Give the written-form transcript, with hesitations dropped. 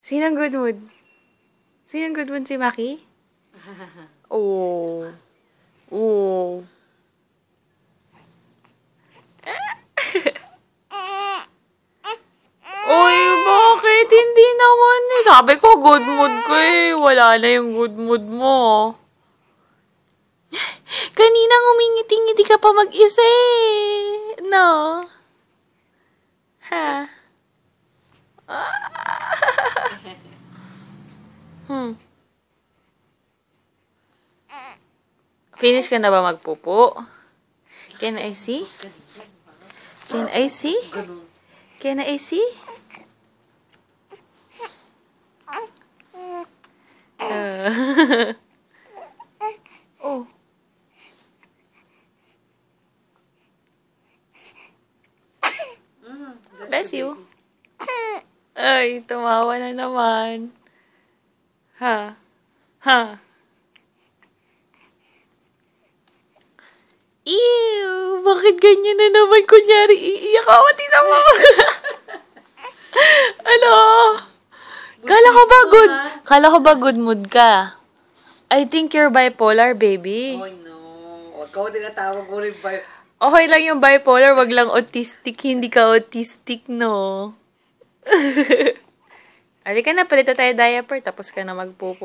Sinong good mood? Sinong good mood si Maki? Oh. Oh. Oy, bakit? Hindi naman eh. Sabi ko, good mood ko eh. Wala na yung good mood mo. Kanina ngumingiti-ngiti ka pa mag-isa eh. No? Ha? Finish ka na ba magpupo? Can I see? Can I see? Can I see? Oh. Bless you. Ay, tumawa na naman. Ha? Ha? Ew! Bakit ganyan na naman? Kunyari, iiyak ako. Tina mo. Ano? Kala ko ba good mood ka? I think you're bipolar, baby. Oh, no. Huwag ka tinatawag ko rin bipolar. Okay lang yung bipolar, wag lang autistic. Hindi ka autistic, no? Halika na, palita tayo diaper, tapos ka na magpupo.